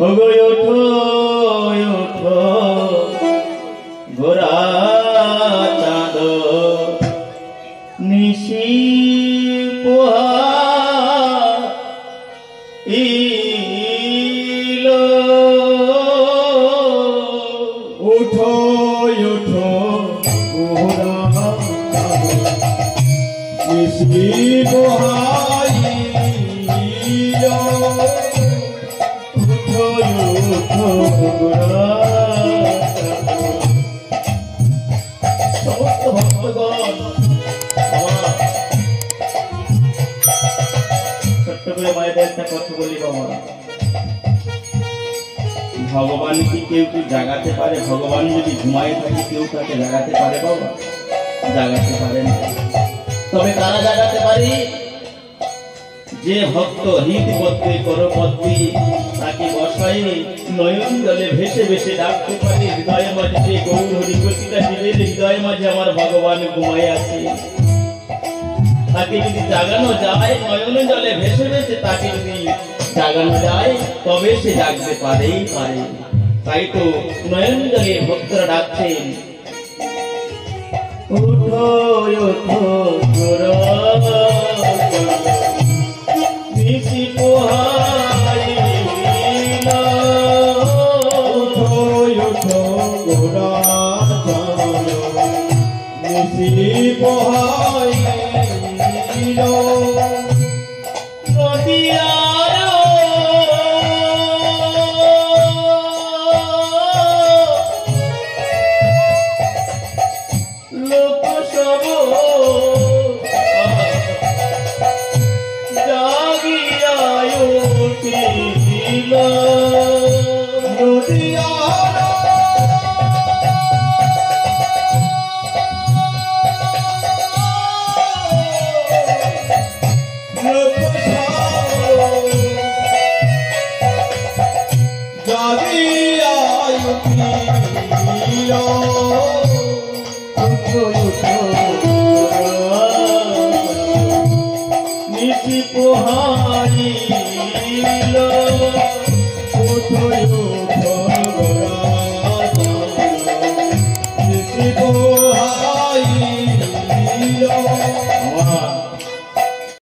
ওগো ওঠো ওঠো গোরা চাঁদ নিশি পোহাইলো ওঠো ওঠো গোরা নিশি পোহাইলো সমস্ত ভক্তগণ ছোট্ট করে মায়েদের একটা কথা বলি বাবা, ভগবান কি কেউ কি জাগাতে পারে? ভগবান যদি ঘুমায় থাকে কেউ তাকে জাগাতে পারে বাবা? জাগাতে পারে না। তবে তারা জাগাতে পারি যে ভক্ত হৃদ পদ্মে কর পদ্মে তাকে বসাই নয়ন জলে ভেসে ভেসে ডাকতে পারে হৃদয়ের মাঝে যে গৌর হরি প্রতিটা জীবের হৃদয়ের মাঝে আমার ভগবান ঘুমায় আছে। তাকে যদি জাগানো যায় নয়ন জলে ভেসে ভেসে তাকে যদি জাগানো যায় তবে সে জাগতে পারেই পারে। তাই তো নয়ন জলে ভক্তরা ডাকছেন ওঠো ওঠো গোরা নিশি পোহাইলো ওঠো ওঠো গোরা চাঁদ নিশি পোহাইলো নদিয়ার লোক সব জাগিয়া উঠিল নদিয়ার